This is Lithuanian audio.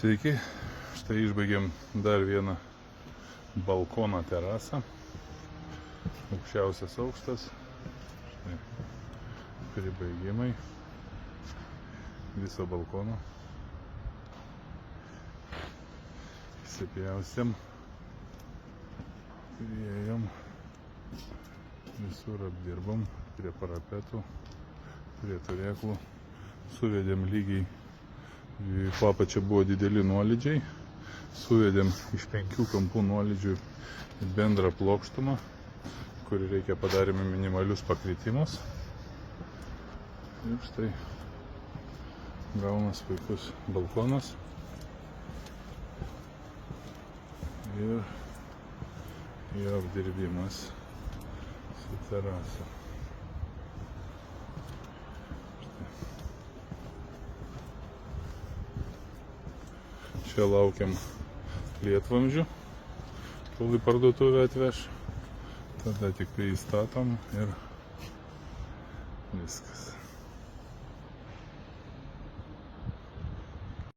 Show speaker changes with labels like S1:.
S1: Sveiki, štai išbaigėm dar vieną balkono terasą, aukščiausias aukštas, štai pribaigimai viso balkono, įsipjaustėm, priėjom, visur apdirbom, prie parapetų, prie turėklų, suvedėm lygiai. Į apačią buvo dideli nuolydžiai, suvedėm iš 5 kampų nuolydžių į bendrą plokštumą, kurį reikia padarėme minimalius pakritimus. Ir štai gaunas puikus balkonas ir jo apdirbimas su terasa. Čia laukiam lietvamzdžių, kol į parduotuvę atveš, tada tik tai įstatom ir viskas.